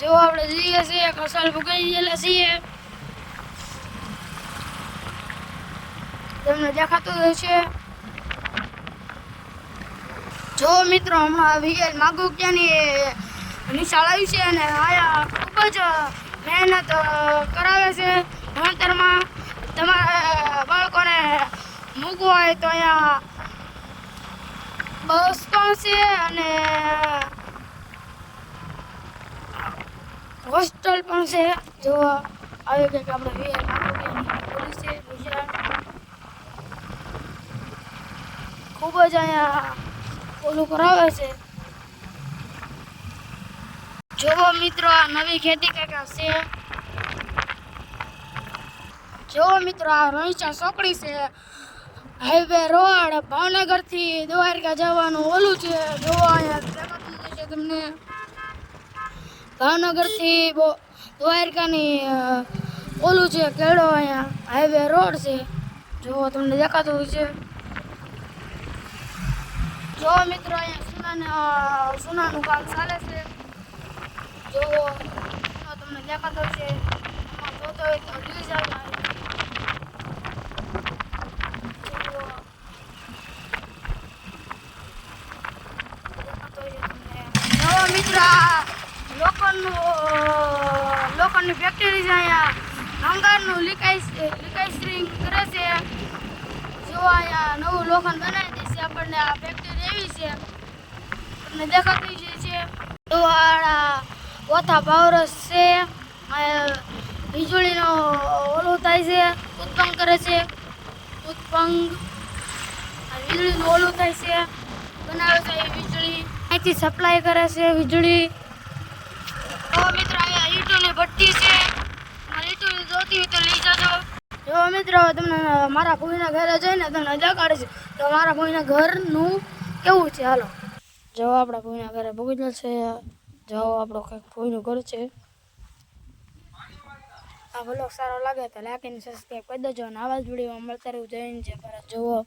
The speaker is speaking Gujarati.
જો આપણે જઈએ છીએ કસલ ભૂકાઈ ગયેલા છીએ, તમને દેખાતું હશે. જો મિત્રો હમણાં વીએલ માગુકિયાની નિશાળ આવી છે અને આયા ખૂબ જ મહેનત કરાવે છે ભણતરમાં. તમારા બાળકોને મૂકવું હોય તો અહીંયા બસ પણ છે અને હોસ્ટેલ પણ છે. જો આવી કંઈક આપણે વીએલ માગુકિયાની પોલીસ છે ગુજરાત. ખૂબ જ અહીંયા ઓલું કરાવે છે. જોવો મિત્રો આ નવી ખેતી કંઈક છે. જોવો મિત્રો આ રણછા ચોકડી છે, હાઈવે રોડ ભાવનગર થી દ્વારકા જવાનું ઓલું છે. જોવો અહીંયા દેખાતું હશે તમને, ભાવનગર થી દ્વારકાની ઓલું છે કેળો, અહીંયા હાઈવે રોડ છે. જોવો તમને દેખાતું હશે. જો મિત્રો અહીંયા સોનાનું કામ ચાલે છે. જોવો તમને દેખાતો છે, જોતો હોય તો રીલ્સ આવે. જો મિત્રો લોખંડની ફેક્ટરી છે. અહીંયા ભંગારનું લિકાઇસ્ટ્રિંગ કરે છે. જો અહીંયા નવું લોખંડ બનાવી દેશે આપણને. આ ફેક્ટરી એવી છે તમને દેખાતી છે. તો આ ઓથા પાવરસ છે, વીજળીનો ઓલું થાય છે, ઉત્પન્ન કરે છે. વીજળીનું ઓલું થાય છે, બનાવે છે એ વીજળી, અહીંથી સપ્લાય કરે છે વીજળી. તો મિત્રો અહીંયા ઈંટોની ભઠ્ઠી છે, ઈંટો જોતી હોય તો લઈ જજો. જો મિત્રો તમને મારા ભૂઈના ઘરે જઈને તમને દેખાડે છે તો મારા ભૂઈના ઘરનું કેવું છે. હાલો જો આપણા ભૂઈના ઘરે ભૂગી જશે. જો આપણો કંઈક ભૂઈનું ઘર છે. આ બ્લોગ સારો લાગે તો લાઈક અને સબસ્ક્રાઈબ કરી દેજો અને આવા જ વિડીયોમાં મળતા રહેવું. જય હિન્દ જય ભારત. જુઓ